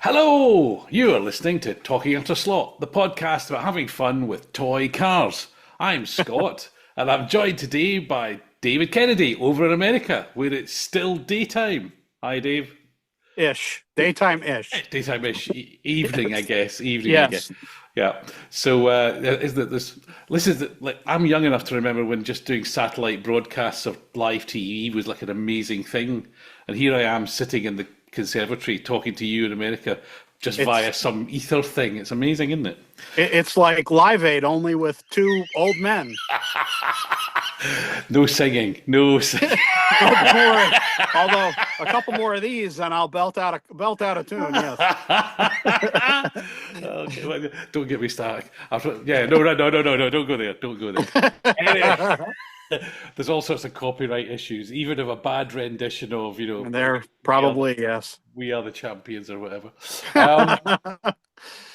Hello! You are listening to Talking After Slot, the podcast about having fun with toy cars. I'm Scott, and I'm joined today by David Kennedy over in America, where it's still daytime. Hi, Dave. Ish. Daytime ish. Daytime-ish, evening, I guess. Evening, I guess. Yes. Yeah. So, is that this? Listen, like I'm young enough to remember when just doing satellite broadcasts of live TV was like an amazing thing, and here I am sitting in the conservatory talking to you in America just via It's some ether thing. It's amazing, isn't it? it's like Live Aid only with two old men. No singing, no singing. Oh, don't worry. Although a couple more of these and I'll belt out a tune, yes. Okay, well, don't get me started. Yeah, no, no, no, no, no, no, don't go there. Don't go there. Anyway, there's all sorts of copyright issues, even of a bad rendition of, And they're we are, probably yes. we are the champions or whatever. Um,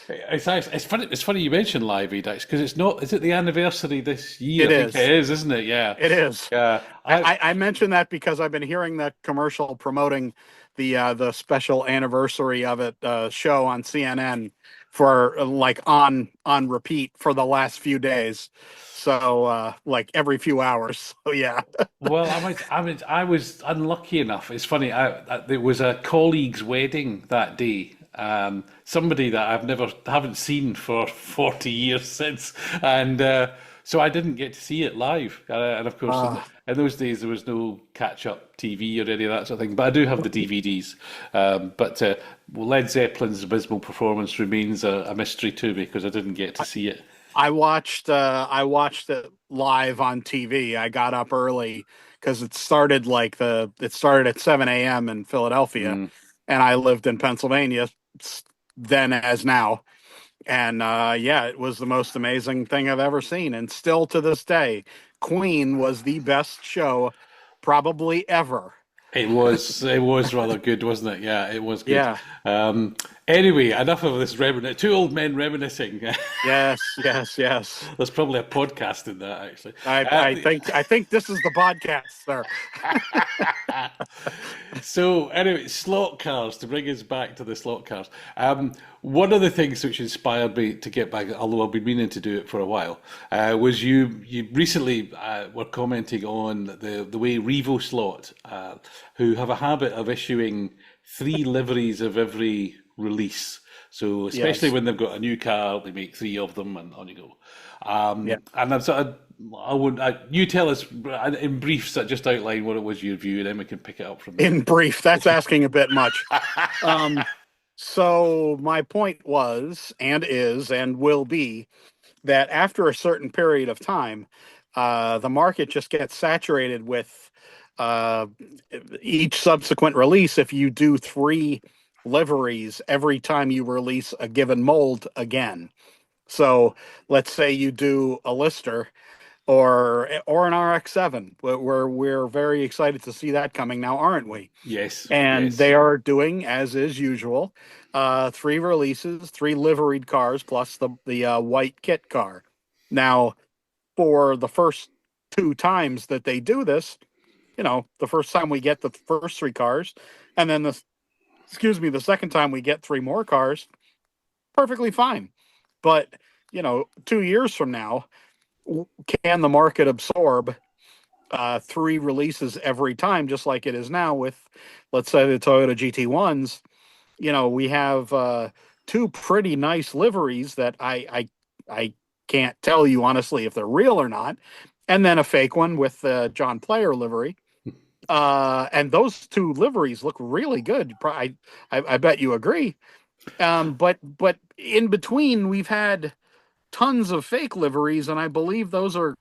it's funny. It's funny you mentioned Live Aid because it's not. Is it the anniversary this year? It I think is. it is, isn't it? Yeah. It is. Yeah. I mentioned that because I've been hearing that commercial promoting the special anniversary of it show on CNN for like on repeat for the last few days. So like every few hours. So yeah. Well, I was unlucky enough. It's funny. There was a colleague's wedding that day. Somebody that haven't seen for 40 years since, and so I didn't get to see it live. And of course, Uh, in those days there was no catch-up TV or any of that sort of thing. But I do have the DVDs. But Led Zeppelin's abysmal performance remains a mystery to me because I didn't get to see it. I watched it live on TV. I got up early because it started at 7 a.m. in Philadelphia, Mm. and I lived in Pennsylvania then as now. And yeah, it was the most amazing thing I've ever seen. And still to this day, Queen was the best show probably ever. It was rather good, wasn't it? Yeah, it was good. Yeah. Um, anyway, enough of this reminiscing. Two old men reminiscing. Yes, yes, yes. There's probably a podcast in that, actually. I, Uh, I think I think this is the podcast, sir. so, anyway, slot cars, to bring us back to the slot cars. One of the things which inspired me to get back, although I've been meaning to do it for a while, was you recently were commenting on the way RevoSlot, who have a habit of issuing three liveries of every release. So especially Yes. when they've got a new car, they make three of them, and on you go. Yeah. And I'm sort of, you tell us in brief, just outline what it was your view, and then we can pick it up from there. In brief, that's asking a bit much. Um, so my point was, and is, and will be that after a certain period of time, the market just gets saturated with uh, each subsequent release. If you do three liveries every time you release a given mold again. So let's say you do a Lister or an RX-7. We're very excited to see that coming now, aren't we? Yes, And yes. they are doing, as is usual, three releases, three liveried cars plus the white kit car. Now, for the first two times that they do this, the first time we get the first three cars, and then the second time we get three more cars, perfectly fine. But 2 years from now, can the market absorb three releases every time, just like it is now with, let's say, the Toyota GT1s? We have two pretty nice liveries that I can't tell you honestly if they're real or not, and then a fake one with the John Player livery. And those two liveries look really good. I bet you agree. But in between, we've had tons of fake liveries, and I believe those are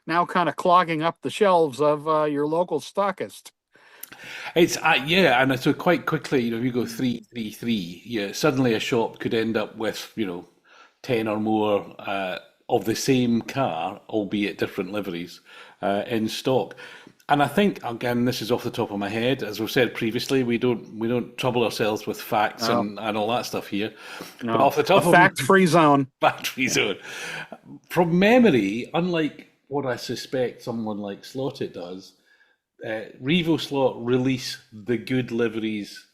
now kind of clogging up the shelves of your local stockist. It's yeah, and so quite quickly, if you go 333, yeah, suddenly a shop could end up with 10 or more of the same car, albeit different liveries, in stock. And I think again, this is off the top of my head, as we've said previously, we don't trouble ourselves with facts No, and all that stuff here. But no, off the a top of my fact-free zone. battery zone, from memory, unlike what I suspect someone like Slot does, RevoSlot release the good liveries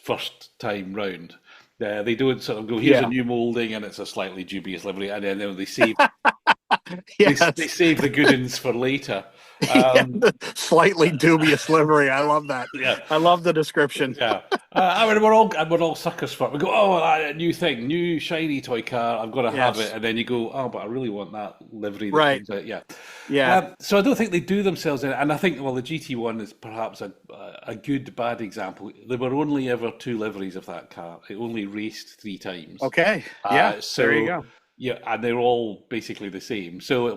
first time round. They don't sort of go, here's a Yeah. new molding and it's a slightly dubious livery, and then they save they Yes. save the good ones for later. Yeah, Um, the slightly dubious livery. I love that. yeah, I love the description. yeah. I mean, we're all suckers for it. We go, oh, a new thing, new shiny toy car. I've got to have it, Yes. and then you go, oh, but I really want that livery that Right. comes out. Yeah. Yeah. So I don't think they do themselves in, and I think well, the GT1 is perhaps a good bad example. There were only ever two liveries of that car. It only raced three times. Okay. Yeah. There you So go. yeah, and they're all basically the same. So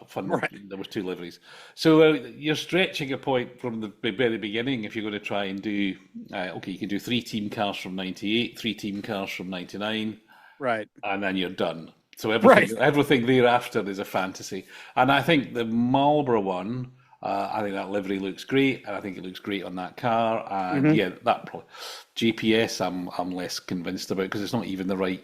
fun. Right. There was two liveries. So you're stretching a point from the very beginning if you're going to try and do. Okay, you can do three team cars from '98, three team cars from '99, Right. and then you're done. So Right. everything thereafter is a fantasy. And I think the Marlboro one. I think that livery looks great, and I think it looks great on that car. And Hmm. yeah, GPS, I'm less convinced about because it's not even the right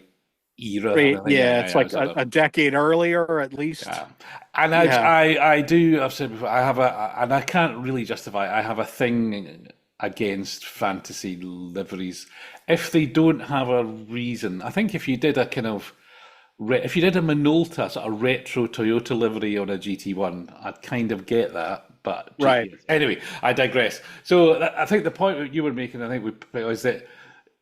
era and Right. everything. Yeah. Yeah, It's yeah, like so a decade earlier, at least. yeah. And Yeah. I do. I've said before. I have and I can't really justify it. I have a thing against fantasy liveries if they don't have a reason. I think if you did a kind of if you did a Minolta sort of retro Toyota livery on a GT1, I'd kind of get that. But Right. GPS. Anyway, I digress. So I think the point that you were making, I think, was that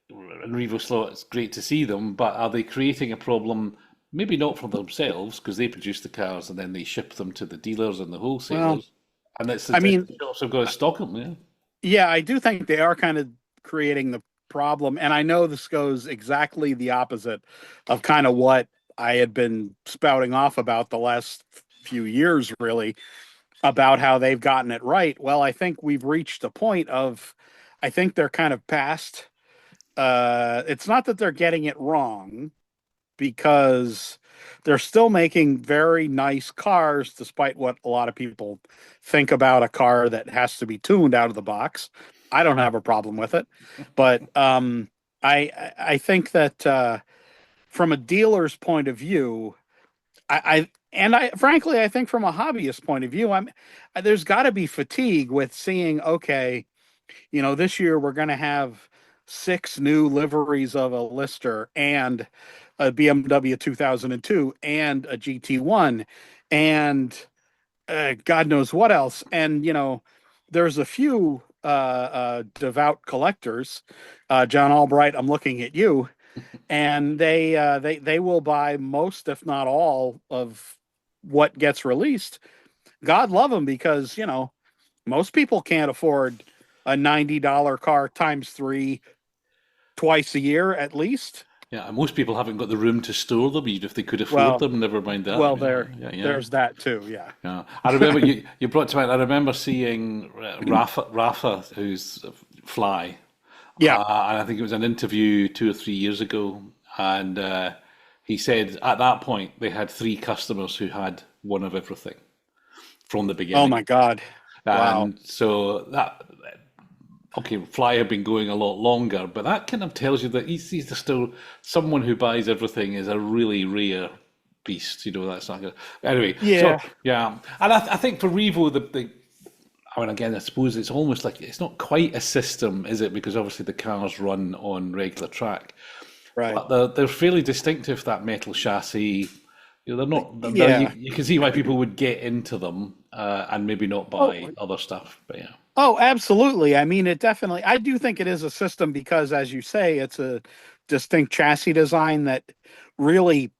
in RevoSlot, it's great to see them, but are they creating a problem? Maybe not for themselves because they produce the cars and then they ship them to the dealers and the Well, wholesalers, and it's I the mean, shops have got to stock them. Yeah, yeah, I do think they are kind of creating the problem. And I know this goes exactly the opposite of kind of what I had been spouting off about the last few years, really, about how they've gotten it right. Well, I think we've reached a point of, I think they're kind of past. It's not that they're getting it wrong because they're still making very nice cars, despite what a lot of people think about a car that has to be tuned out of the box. I don't have a problem with it, but I think that from a dealer's point of view, I frankly I think from a hobbyist point of view, there's got to be fatigue with seeing okay, this year we're going to have six new liveries of a Lister and a BMW 2002 and a GT1 and God knows what else. And, there's a few devout collectors. John Albright, I'm looking at you. And they will buy most, if not all, of what gets released. God love them because, most people can't afford a $90 car times three twice a year at least. yeah. And most people haven't got the room to store them, even if they could afford Well, them. Never mind that. well, Yeah, there, yeah, yeah. there's that too. Yeah. Yeah, I remember you brought to mind. I remember seeing Rafa, who's Fly, Yeah. and I think it was an interview 2 or 3 years ago, and he said at that point they had three customers who had one of everything from the Oh beginning, my God. Wow. and so that okay, Fly had been going a lot longer, but that kind of tells you that he's still someone who buys everything is a really rare beast. That's not good. Anyway, so Yeah. yeah, and I think for Revo, I mean, again, I suppose it's almost like it's not quite a system, is it? Because obviously the cars run on regular track, Right. but they're fairly distinctive. That metal chassis, they're not. Yeah. You can see why people would get into them and maybe not buy Oh, other stuff. But yeah. oh, absolutely. I mean, I do think it is a system because, as you say, it's a distinct chassis design that really,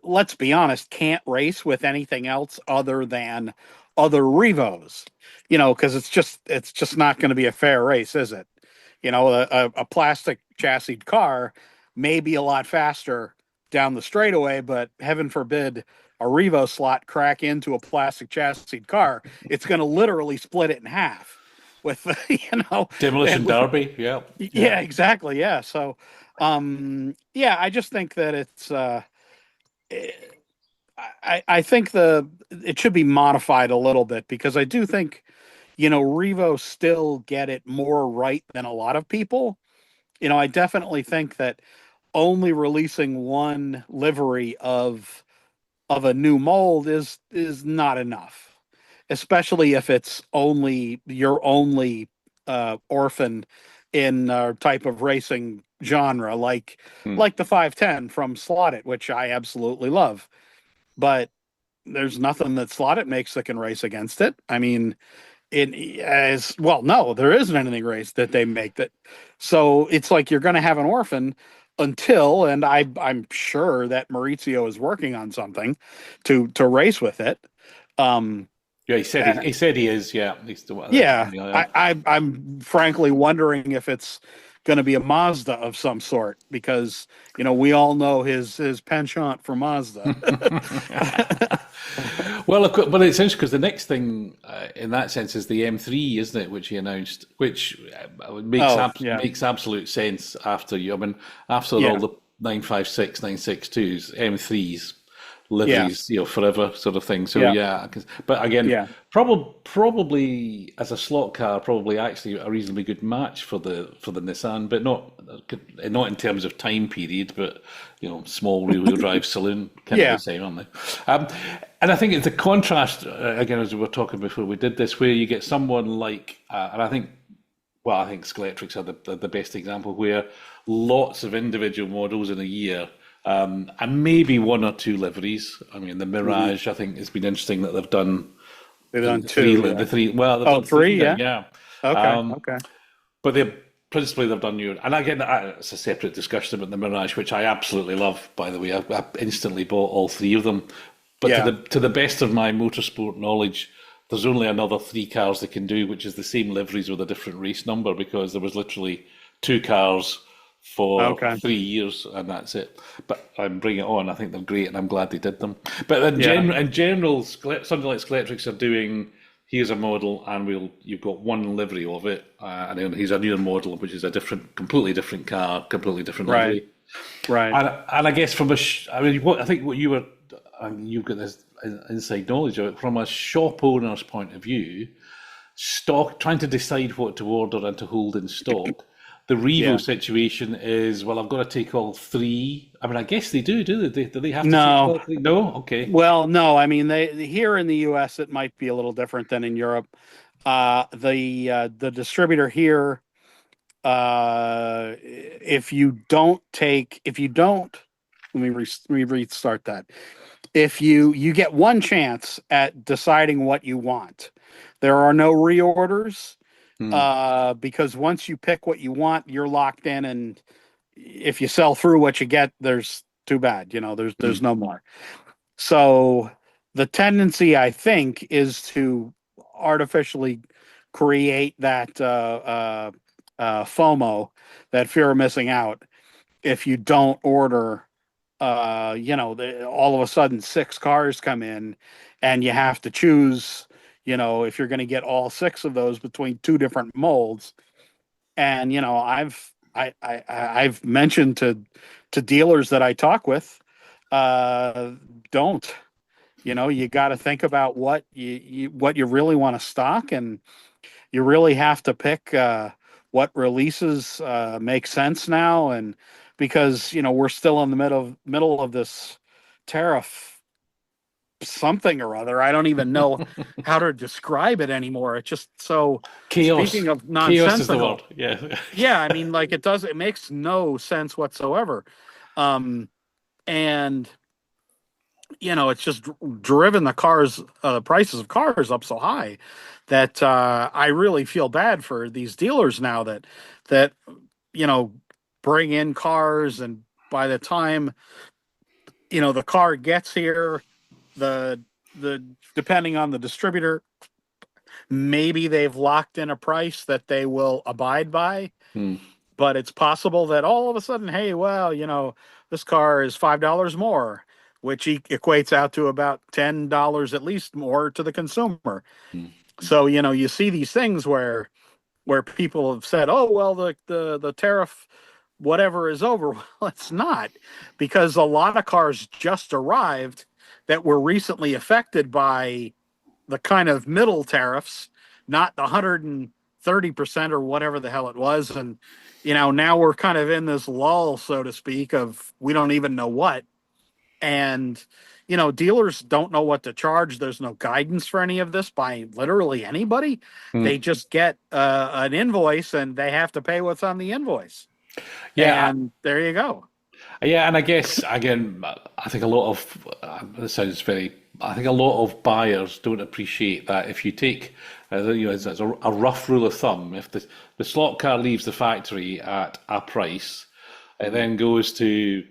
let's be honest, can't race with anything else other than other Revos, because it's just not going to be a fair race, is it? A plastic chassis car may be a lot faster down the straightaway, but heaven forbid a RevoSlot crack into a plastic chassis car, it's going to literally split it in half with and Demolition with Derby, yeah, yeah. yeah, exactly, yeah. So yeah, I just think that I think it should be modified a little bit because I do think Revo still get it more right than a lot of people. I definitely think that only releasing one livery of a new mold is not enough, especially if it's only your only orphan in type of racing genre, Hmm. like the 510 from Slot It, which I absolutely love. But there's nothing that Slot It makes that can race against it. I mean, it as well, no, there isn't anything race that they make that. So it's like you're going to have an orphan until, and I'm sure that Maurizio is working on something to race with it. Um, Yeah, he said he is. Yeah, he's the one. yeah, Yeah. I'm frankly wondering if it's going to be a Mazda of some sort because we all know his penchant for Mazda. Well, of course, but it's interesting because the next thing, in that sense, is the M3, isn't it? Which he announced, which Oh yeah, makes absolute sense after you. I mean, after all yeah, the 956, 962s, M3s, yeah, liveries, forever sort of thing. So yeah, yeah, but again, yeah. probably as a slot car, probably actually a reasonably good match for the Nissan, but not in terms of time period, but small rear-wheel drive saloon, kind of the Yeah. same, aren't they? And I think it's a contrast again, as we were talking before we did this, where you get someone like, and I think Skeletrix are the best example, where lots of individual models in a year, and maybe one or two liveries. I mean, the Mhm. Mirage, I think, has been interesting that they've done They've the, done the three, two. the Yeah. three. Well, they've Oh, done three three. now, Yeah. yeah. Okay. Um, Okay. but they principally they've done new, and again, it's a separate discussion about the Mirage, which I absolutely love. By the way, I instantly bought all three of them. But Yeah. to the best of my motorsport knowledge, there's only another three cars they can do, which is the same liveries with a different race number, because there was literally two cars for Okay. 3 years, and that's it. But I'm bringing it on. I think they're great, and I'm glad they did them. But Yeah. in general, something like Skeletrix are doing. Here's a model, and you've got one livery of it, and then here's a new model, which is a completely different car, completely different Right. livery. Right. And I guess I mean, I think what you were, and you've got this inside knowledge of it from a shop owner's point of view, trying to decide what to order and to hold in stock. The Revo Yeah. situation is, well, I've got to take all three. I mean, I guess they do they? Do they have to take No. all three? No? Okay. Well, no. I mean, they here in the U.S. it might be a little different than in Europe. The distributor here, if you don't, let me restart that. If you get one chance at deciding what you want, there are no reorders. Hmm. Because once you pick what you want, you're locked in, and if you sell through what you get, there's too bad. There's Hmm. no more. So the tendency, I think, is to artificially create that FOMO, that fear of missing out, if you don't order. All of a sudden six cars come in, and you have to choose. If you're going to get all six of those between two different molds, and I've mentioned to dealers that I talk with, don't. You got to think about what you really want to stock, and you really have to pick what releases make sense now, and because we're still in the middle of this tariff something or other. I don't even know how to describe it anymore. It's just so, Chaos. speaking of Chaos is the nonsensical. word. Yeah. Yeah, I mean, like, it makes no sense whatsoever. Um, and it's just driven the prices of cars up so high that I really feel bad for these dealers now that you know bring in cars, and by the time the car gets here, the the depending on the distributor, maybe they've locked in a price that they will abide by, Hmm. but it's possible that all of a sudden, hey, well, this car is $5 more, which equates out to about $10 at least more to the consumer. Hmm. So you see these things where people have said, oh well, the tariff whatever is over. Well, it's not, because a lot of cars just arrived that were recently affected by the kind of middle tariffs, not the 130% or whatever the hell it was. And, now we're kind of in this lull, so to speak, of we don't even know what. And, dealers don't know what to charge. There's no guidance for any of this by literally anybody. They Mm. just get an invoice and they have to pay what's on the invoice. Yeah, And there you go. yeah, and I guess again, I think a lot of this sounds very. I think a lot of buyers don't appreciate that if you take, as a rough rule of thumb, if the slot car leaves the factory at a price, it then goes to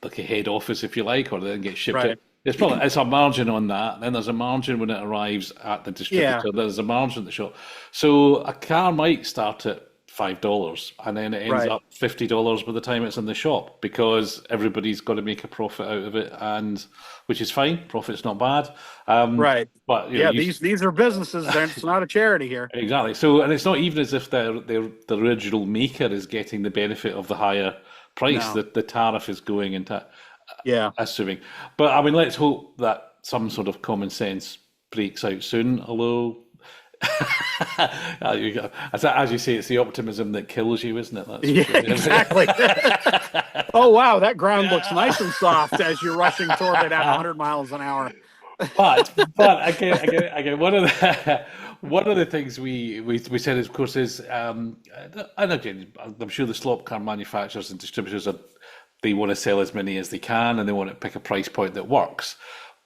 like a head office, if you like, or then get shipped out. Right. It's a margin on that. Then there's a margin when it arrives at the Yeah. distributor. There's a margin at the shop. So a car might start at $5, and then it ends Right. up $50 by the time it's in the shop because everybody's got to make a profit out of it, and which is fine. Profit's not bad. Right. But Yeah. These are businesses. It's not a charity here. exactly. So, and it's not even as if the original maker is getting the benefit of the higher price No. that the tariff is going into, Yeah. assuming. But I mean, let's hope that some sort of common sense breaks out soon. Although, as you say, it's the optimism that kills you, isn't it? Yeah. Exactly. Oh wow, that ground looks nice and soft as you're rushing toward it at 100 miles an hour. But again, one of the things we said, of course, is and again, I'm sure the slop car manufacturers and distributors they want to sell as many as they can, and they want to pick a price point that works.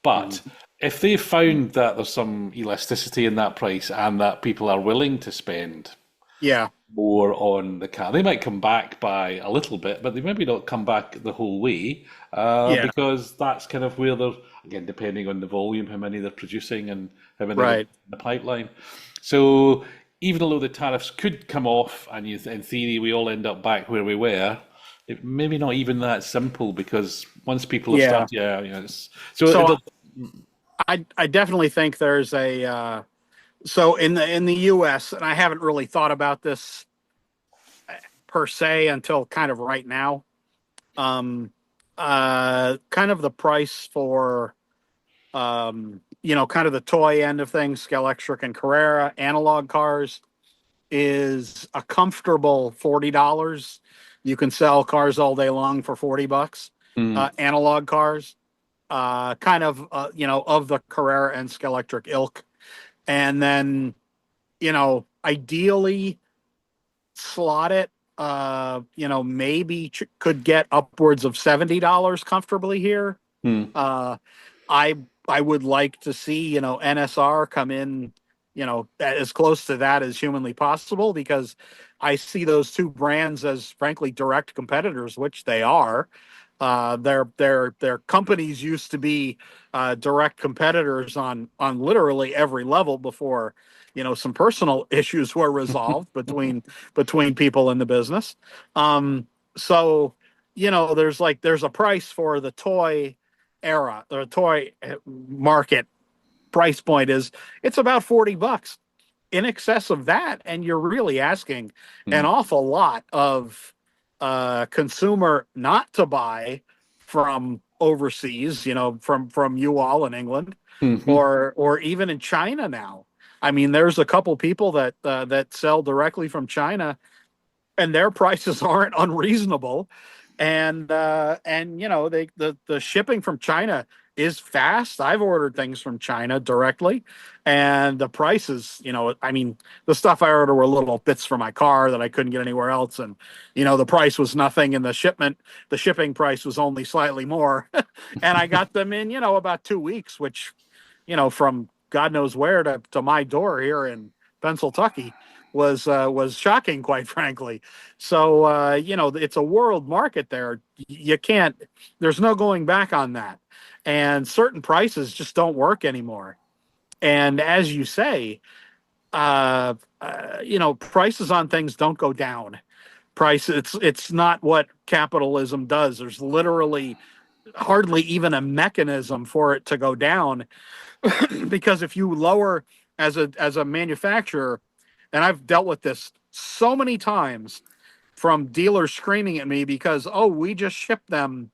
But if they found that there's some elasticity in that price and that people are willing to spend Yeah. more on the car. They might come back by a little bit, but they maybe not come back the whole way Yeah. because that's kind of where they're, again, depending on the volume, how many they're producing and how many are in Right. the pipeline. So even though the tariffs could come off and in theory we all end up back where we were, it maybe not even that simple because once people have Yeah. started, So I definitely think there's so in the US, and I haven't really thought about this per se until kind of right now. Um kind of the price for kind of the toy end of things, Scalextric and Carrera analog cars is a comfortable $40. You can sell cars all day long for $40. mm, Analog cars, kind of of the Carrera and Scalextric ilk, and then ideally slot it. Maybe could get upwards of $70 comfortably here. mm, Uh, I I would like to see NSR come in as close to that as humanly possible, because I see those two brands as frankly direct competitors, which they are. Their companies used to be direct competitors on literally every level before some personal issues were resolved between people in the business. So there's a price for the toy era, the toy market price point is it's about $40. In excess of that, and you're really asking an mm, awful lot of consumer not to buy from overseas, from you all in England, mhm, or even in China now. I mean, there's a couple people that sell directly from China, and their prices aren't unreasonable, and the shipping from China is fast. I've ordered things from China directly, and the prices, I mean, the stuff I ordered were little bits for my car that I couldn't get anywhere else, and the price was nothing, and the shipping price was only slightly more, and I got them in about 2 weeks, which from God knows where to my door here in Pennsylvania was shocking, quite frankly. So it's a world market there. You can't. There's no going back on that, and certain prices just don't work anymore. And as you say, prices on things don't go down. Price it's not what capitalism does. There's literally hardly even a mechanism for it to go down, because if you lower as a manufacturer, and I've dealt with this so many times from dealers screaming at me because, oh, we just shipped them,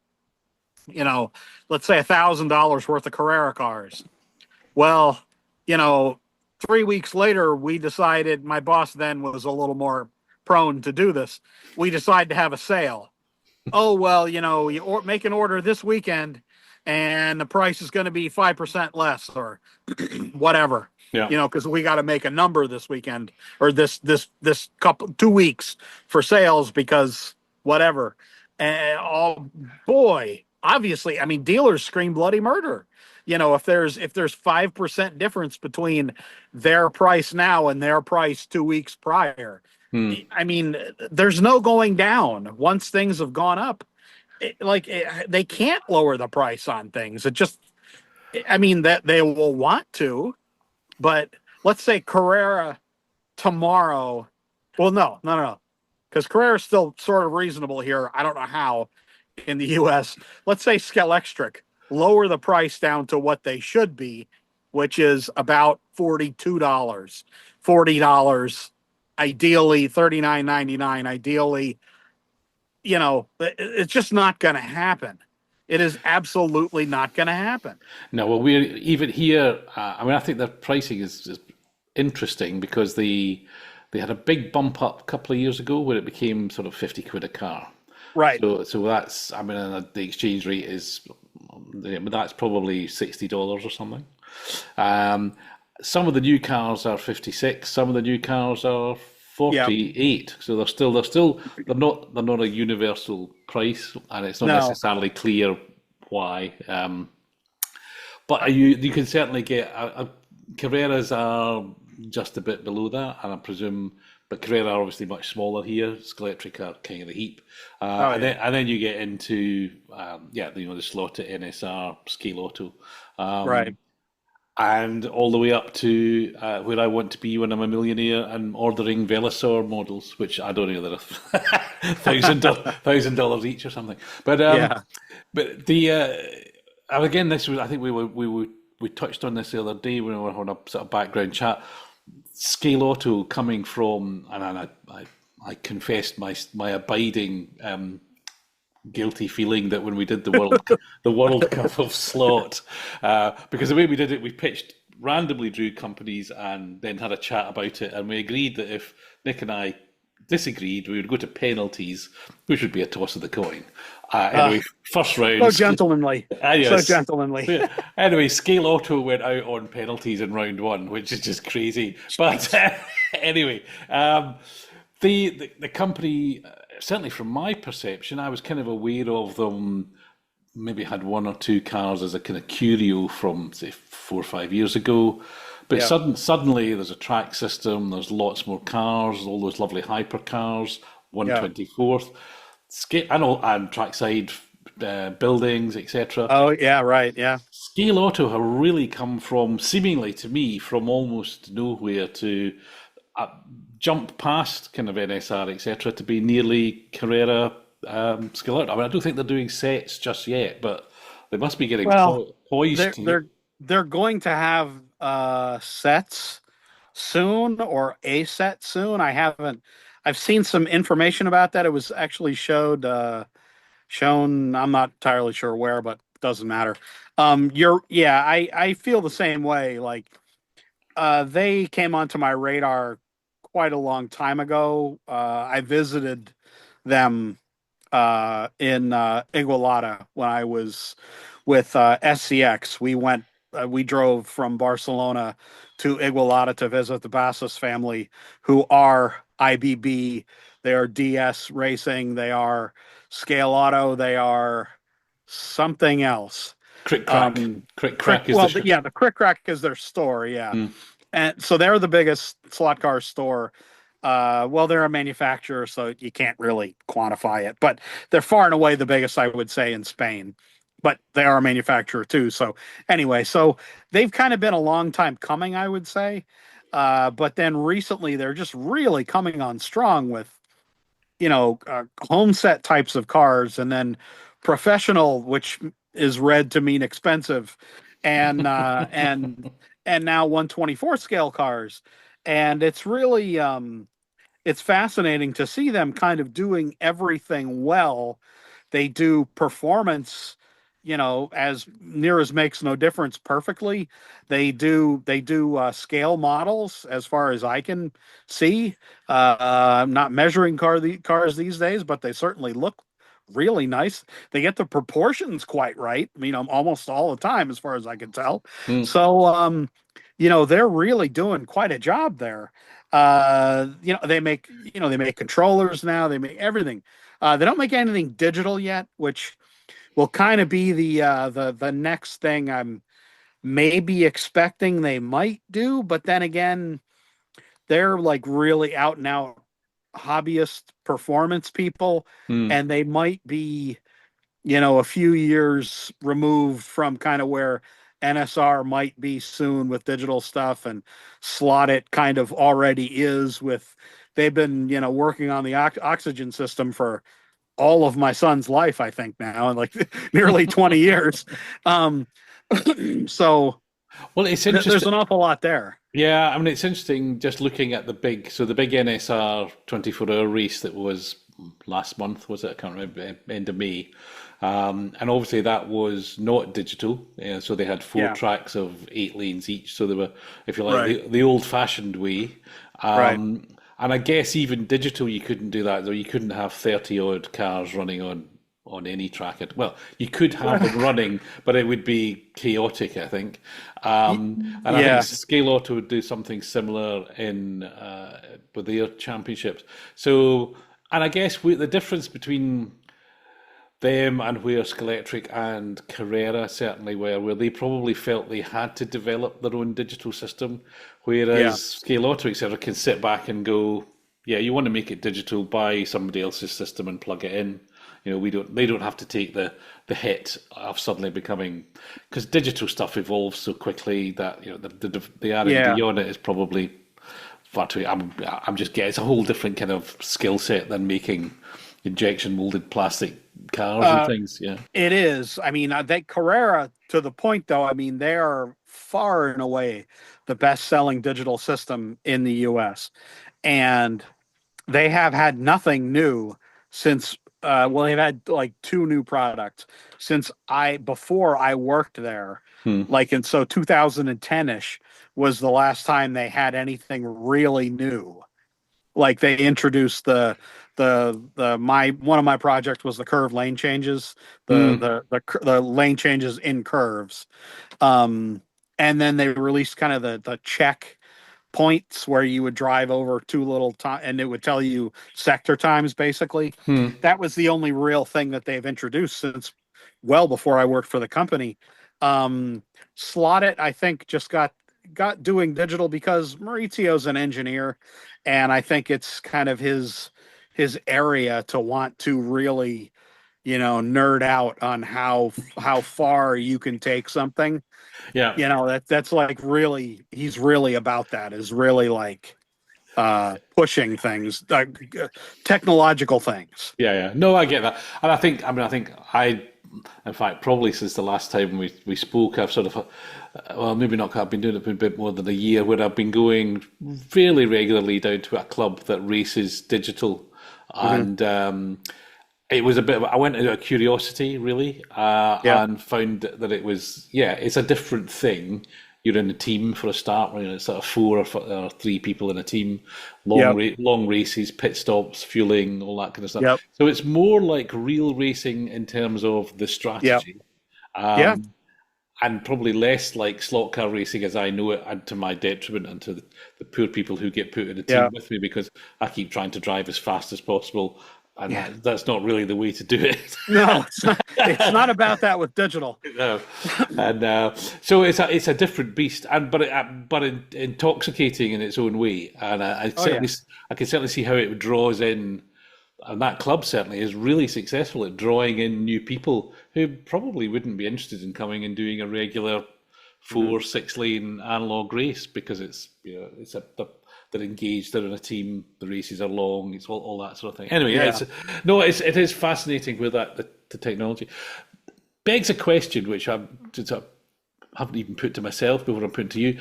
let's say $1,000 worth of Carrera cars. Well, you know, 3 weeks later, we decided, my boss then was a little more prone to do this. We decided to have a sale. oh well, make an order this weekend, and the price is going to be 5% less or whatever. Yeah. Because we got to make a number this weekend or this couple 2 weeks for sales because whatever. And oh boy, obviously, I mean, dealers scream bloody murder. If there's 5% difference between their price now and their price 2 weeks prior, Hmm. I mean, there's no going down once things have gone up. They can't lower the price on things. I mean, that they will want to, but let's say Carrera tomorrow. Well, no, because Carrera's still sort of reasonable here. I don't know how in the U.S. Let's say Scalextric lower the price down to what they should be, which is about $42, $40, ideally $39.99, ideally. It's just not going to happen. It is absolutely not going to happen. No, well, we're even here. I mean, I think their pricing is interesting because they had a big bump up a couple of years ago where it became sort of 50 quid a car. Right. So that's, I mean, the exchange rate is, but that's probably $60 or something. Um, some of the new cars are 56. Some of the new cars are Yeah. 48. So they're not a universal price, and it's not No. necessarily clear why. But you can certainly get Carreras are just a bit below that, and I presume, but Carrera are obviously much smaller here. Electric are kind of the heap, Oh and yeah. then you get into the slot at NSR, Scale Auto, Right. and all the way up to where I want to be when I'm a millionaire and ordering Velosaur models, which I don't know, they're $1,000 each or something. But Yeah. but the and again, this was, I think we touched on this the other day when we were having a sort of background chat. Scale Auto coming from, and I confessed my abiding guilty feeling that when we did the World Cup of Slot, because the way we did it, we pitched randomly, drew companies, and then had a chat about it, and we agreed that if Nick and I disagreed, we would go to penalties, which would be a toss of the coin. Anyway, first So round. gentlemanly. So Yes. gentlemanly. Yeah. Anyway, Scale Auto went out on penalties in round one, which is just crazy. But anyway, the company, certainly from my perception, I was kind of aware of them. Maybe had one or two cars as a kind of curio from say 4 or 5 years ago. But Yeah. suddenly there's a track system, there's lots more cars, all those lovely hypercars, Yeah. 124th, and all, and trackside buildings, etc. Oh yeah. Right. Yeah. Scale Auto have really come from, seemingly to me, from almost nowhere to uh, jump past kind of NSR, etc., to be nearly Carrera Scale Auto. I mean, I don't think they're doing sets just yet, but they must be getting Well, poised they're to. they're they're going to have sets soon or a set soon. I've seen some information about that. It was actually shown. I'm not entirely sure where, but it doesn't matter. You're Yeah, I feel the same way. Like they came onto my radar quite a long time ago. I visited them in Igualada when I was with SCX. We drove from Barcelona to Igualada to visit the Bassos family, who are IBB, they are DS Racing, they are Scale Auto, they are something else. Crick crack. Um, Crick Crick, crack is the well, sh yeah, the Crick Rack is their store, yeah, mm. and so they're the biggest slot car store. Well, they're a manufacturer, so you can't really quantify it, but they're far and away the biggest, I would say, in Spain. But they are a manufacturer too. So anyway, so they've kind of been a long time coming, I would say. But then recently, they're just really coming on strong with home set types of cars, and then professional, which is read to mean expensive, and and now 124 scale cars, and it's really it's fascinating to see them kind of doing everything well. They do performance, as near as makes no difference perfectly. They do scale models as far as I can see. I'm not measuring cars these days, but they certainly look really nice. They get the proportions quite right. I mean, almost all the time, as far as I can tell. Hmm. So, they're really doing quite a job there. They make controllers now. They make everything. They don't make anything digital yet, which will kind of be the next thing I'm maybe expecting they might do. But then again, they're like really out and out hobbyist performance people, Hmm. and they might be, a few years removed from kind of where NSR might be soon with digital stuff, and Slot It kind of already is with. They've been, working on the oxygen system for all of my son's life, I think now, and like nearly 20 years. Um, so Well, it's there's interesting. an awful lot there. Yeah, I mean, it's interesting just looking at the big NSR 24-hour race that was last month, was it? I can't remember, end of May. And obviously that was not digital. So they had four Yeah. tracks of 8 lanes each. So they were, if you like, Right. the old-fashioned way. Right. And I guess even digital, you couldn't do that, though. You couldn't have 30 odd cars running on any track. Well, you could have them running, but it would be chaotic, I think. And I think Yeah. Scale Auto would do something similar in with their championships. So, and I guess the difference between them and where Scalextric and Carrera certainly were, where they probably felt they had to develop their own digital system, Yeah. whereas Scale Auto, etc., can sit back and go, yeah, you want to make it digital, buy somebody else's system and plug it in. They don't have to take the hit of suddenly becoming, because digital stuff evolves so quickly that the R&D Yeah. on it is probably far too. I'm just getting, it's a whole different kind of skill set than making injection molded plastic cars and Uh, things. Yeah. it is. I mean, they Carrera to the point though. I mean, they are far and away the best-selling digital system in the U.S. and they have had nothing new since. Well, they've had like two new products since I before I worked there. Hmm. Like, and so 2010-ish was the last time they had anything really new. Like they introduced the my one of my projects was the curve lane changes, Hmm. the lane changes in curves. Um, and then they released kind of the check points where you would drive over two little time and it would tell you sector times basically. Hmm. That was the only real thing that they've introduced since well before I worked for the company. Um, Slot It, I think, just got doing digital because Maurizio's an engineer, and I think it's kind of his area to want to really, nerd out on how far you can take something. Yeah. That's like really he's really about that, is really like pushing things, technological things. Yeah, yeah. No, I get that. And in fact, probably since the last time we spoke, I've sort of, well, maybe not, I've been doing it for a bit more than a year, where I've been going fairly regularly down to a club that races digital. Hmm. And it was a bit I went out of curiosity, really, Yeah. and found that it was, yeah, it's a different thing. You're in a team for a start, where it's sort of or three people in a team, Yep. long races, pit stops, fueling, all that kind of stuff. Yep. So it's more like real racing in terms of the Yep. strategy, Yeah. and probably less like slot car racing as I know it, and to my detriment, and to the poor people who get put in a team Yeah. with me, because I keep trying to drive as fast as possible, and Yeah. that's not really the way to do it. No, it's not. It's not about that with digital. No. And so it's a different beast, and but intoxicating in its own way, and Oh yeah. I can certainly see how it draws in, and that club certainly is really successful at drawing in new people who probably wouldn't be interested in coming and doing a regular Hmm. 4 6 lane analog race, because it's they're engaged, they're in a team, the races are long, it's all that sort of thing. Anyway, yeah, Yeah. it is fascinating with that the technology begs a question which haven't even put to myself before I'm putting to you.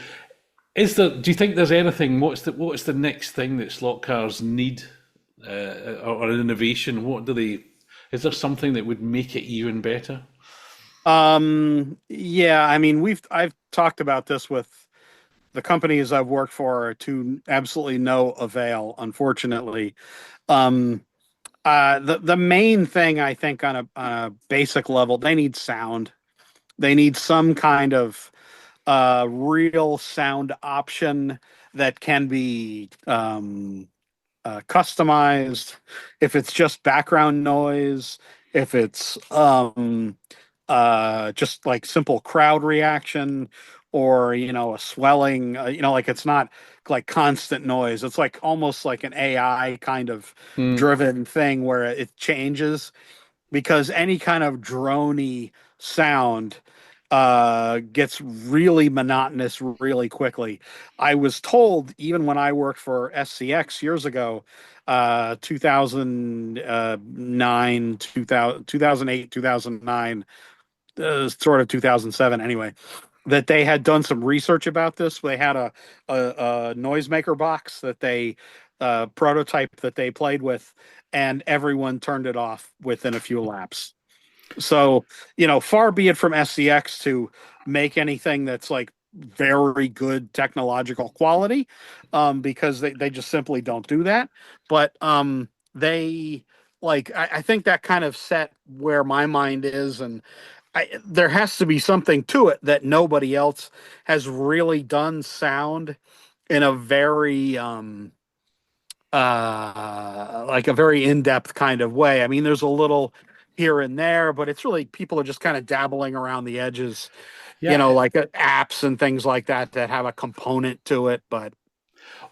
Do you think there's anything? What's the next thing that slot cars need, or an innovation? What do they? Is there something that would make it even better? Yeah, I mean, I've talked about this with the companies I've worked for to absolutely no avail, unfortunately. Um, The main thing I think on a basic level, they need sound. They need some kind of real sound option that can be customized. If it's just background noise, if it's just like simple crowd reaction, or a swelling, like it's not like constant noise. It's like almost like an AI kind of Mm. driven thing where it changes, because any kind of drony sound gets really monotonous really quickly. I was told, even when I worked for SCX years ago, 2009, 2000, 2008, 2009, sort of 2007 anyway, that they had done some research about this. They had a noisemaker box that they prototype that they played with, and everyone turned it off within a few laps. So, far be it from SCX to make anything that's like very good technological quality, because they just simply don't do that. But they like I think that kind of set where my mind is, and there has to be something to it that nobody else has really done sound in a very like a very in-depth kind of way. I mean, there's a little here and there, but it's really people are just kind of dabbling around the edges, Yeah. like apps and things like that that have a component to it. But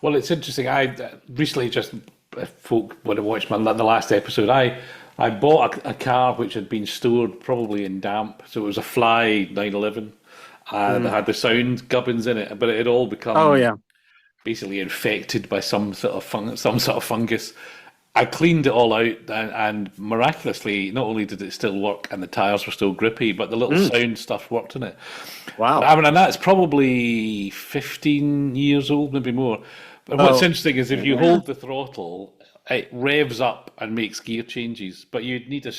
Well, it's interesting. I recently just, if folk would have watched the last episode, I bought a car which had been stored probably in damp. So it was a Fly 911 that mm, had the sound gubbins in it, but it had all oh become yeah, basically infected by some sort of fungus. I cleaned it all out, and miraculously, not only did it still work and the tires were still grippy, but the little mm, sound stuff worked in it. wow, I mean, and that's probably 15 years old, maybe more. But what's oh interesting is if you yeah, hold the throttle, it revs up and makes gear changes, but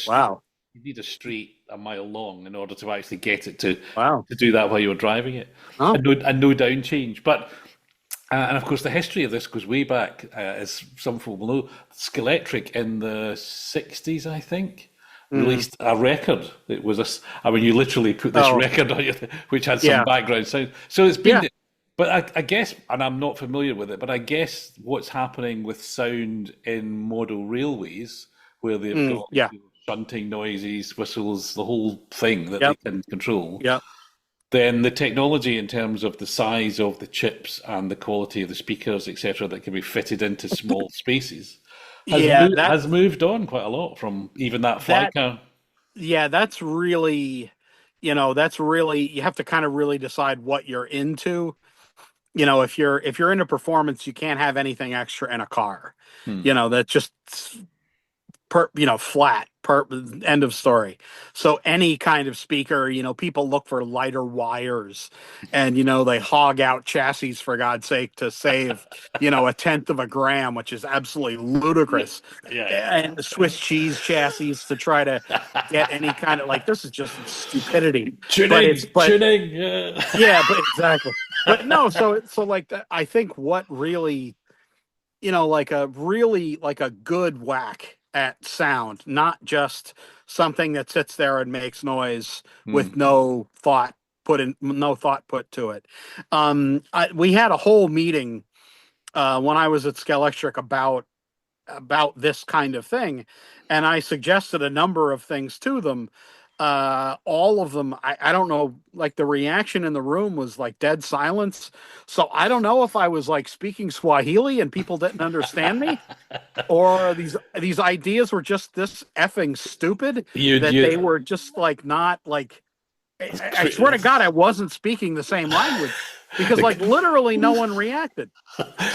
wow, you need a straight a mile long in order to actually get it wow, to do that while you're driving it, oh and no down change. But and of course, the history of this goes way back, as some people will know. Skeletric in the 60s, I think, mm, released a record. It was I mean, you literally put this oh record on your, which had some yeah, background sound. So it's yeah, been, but I guess, and I'm not familiar with it, but I guess what's happening with sound in model railways, where they've got yeah, shunting noises, whistles, the whole thing that they yep, can control, yep. then the technology in terms of the size of the chips and the quality of the speakers, etc., that can be fitted into small spaces Yeah, has moved on quite a lot from even that fly that car. yeah, that's really, that's really, you have to kind of really decide what you're into. If you're into performance, you can't have anything extra in a car. Hmm. That just flat, end of story. So any kind of speaker, people look for lighter wires, and they hog out chassis, for God's sake, to save a tenth of a gram, which is absolutely Yeah, ludicrous. yeah, And the Swiss cheese chassis to try to get any kind of, like, this is just stupidity. But it's but tuning. Yeah. yeah, but exactly. But no, so like that, I think what really, like a really, like a good whack at sound, not just something that sits there and makes noise Hmm. with no thought put to it. We had a whole meeting when I was at Skelectric about this kind of thing, and I suggested a number of things to them. All of them, I don't know, like the reaction in the room was like dead silence. So I don't know if I was like speaking Swahili and people didn't understand me, or these ideas were just this effing stupid that You they were just like not like. I swear to God, I wasn't speaking the same language, because like literally no one reacted.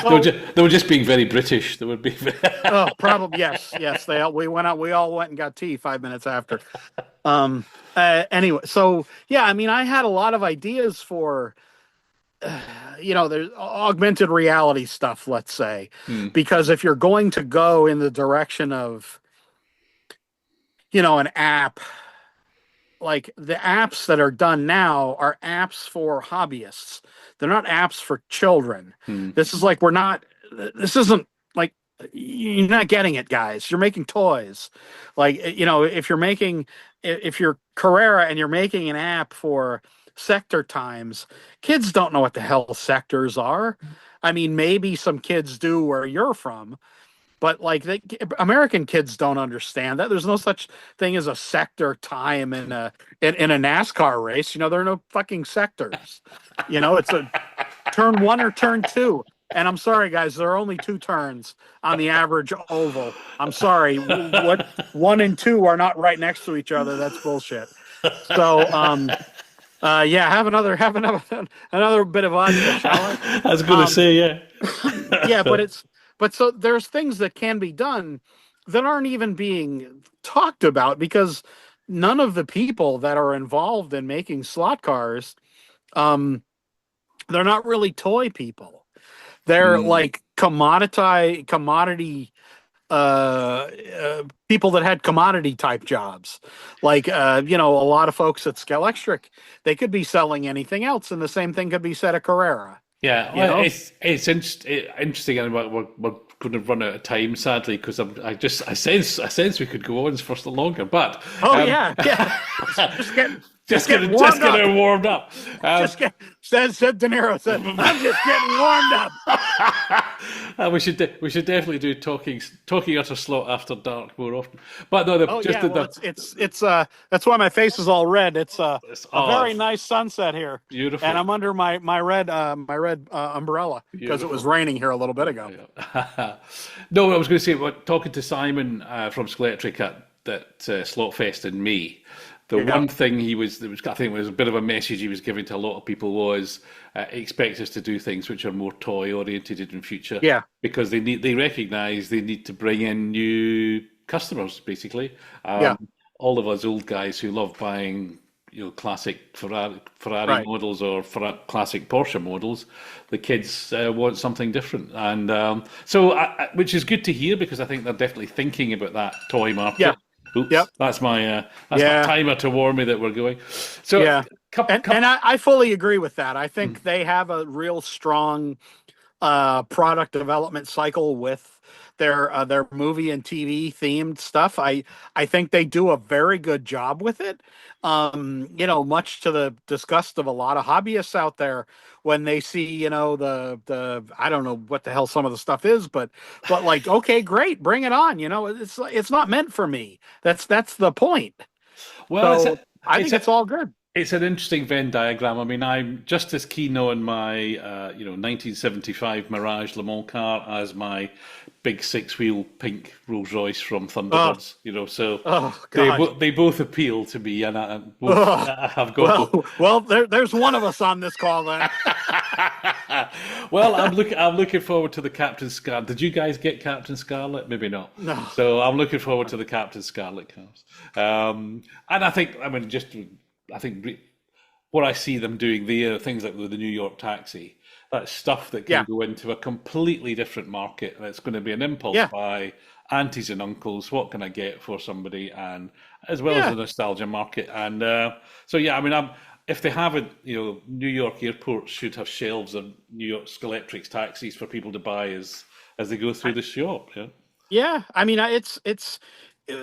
So they were just being very British. They would be. oh, probably yes, yes. We went out. We all went and got tea 5 minutes after. Anyway, so yeah, I mean, I had a lot of ideas for there's augmented reality stuff, let's say, Hmm. because if you're going to go in the direction of an app, like the apps that are done now are apps for hobbyists. They're not apps for children. Hmm. This is like we're not. This isn't like you're not getting it, guys. You're making toys. Like, if you're Carrera and you're making an app for sector times, kids don't know what the hell sectors are. I mean, maybe some kids do where you're from, but like American kids don't understand that. There's no such thing as a sector time in a NASCAR race. There are no fucking sectors. It's a turn one or turn two. And I'm sorry, guys, there are only two turns on the average oval. I'm sorry. What one and two are not right next to each other. That's bullshit. So, yeah, have another bit of vodka, shall I? I was going to say, yeah. Yeah, but so there's things that can be done that aren't even being talked about because none of the people that are involved in making slot cars, they're not really toy people. They're like commodity people that had commodity type jobs. Like a lot of folks at Scalextric, they could be selling anything else, and the same thing could be said of Carrera. Yeah, well, it's interesting, and we're going to run out of time, sadly, because I sense we could go on for still longer. But Yeah. Just get warmed up. Said De Niro said, I'm just getting warmed up. We should definitely do talking utter slot after dark more often. But no, it's that's why my face is all red. It's a very nice sunset here. Beautiful. And I'm under my red umbrella because it was raining here a little bit ago. Yeah. No, I was going to say, talking to Simon from Scalextric at that Slotfest in May. One thing I think was a bit of a message he was giving to a lot of people was expect us to do things which are more toy oriented in future. Yeah. Because they recognise they need to bring in new customers, basically. All of us old guys who love buying classic Ferrari models or classic Porsche models, the kids want something different, and which is good to hear because I think they're definitely thinking about that toy market. Yeah. Oops, yep. That's my timer to warn me that we're going. So yeah, and I fully agree with that. I think they have a real strong product development cycle with their movie and TV themed stuff. I think they do a very good job with it. Much to the disgust of a lot of hobbyists out there when they see, the I don't know what the hell some of the stuff is, but like, okay, great, bring it on. It's not meant for me. That's the point. Well, I think it's all good. It's an interesting Venn diagram. I mean, I'm just as keen on my 1975 Mirage Le Mans car as my big six-wheel pink Rolls Royce from Thunderbirds. They both appeal to me, and I've got both. Well, there's one of us on this call then. Well, I'm looking forward to the Captain Scarlet. Did you guys get Captain Scarlet? Maybe not. No. So I'm looking forward to the Captain Scarlet cars. And I think what I see them doing there, things like the New York Taxi, that's stuff that can go into a completely different market. That's going to be an impulse buy, aunties and uncles. What can I get for somebody? And as well as the nostalgia market. And if they haven't, New York airports should have shelves of New York Scalextric's taxis for people to buy as they go through the shop. Yeah. Yeah, I mean, it's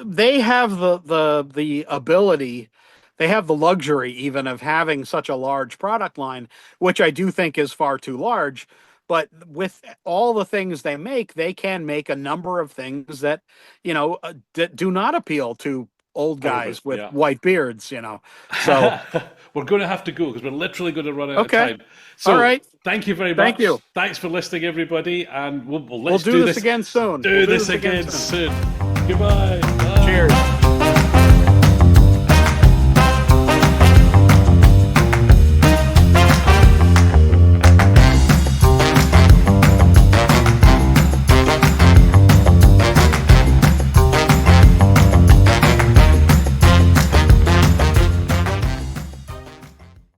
they have the ability. They have the luxury even of having such a large product line, which I do think is far too large. But with all the things they make, they can make a number of things that, that do not appeal to old guys with white beards, So we're going to have to go because we're literally going to run out of time. So, all right. Thank you very much. Thank you. Thanks for listening, everybody. And we'll do this again soon. Do this again soon. Goodbye.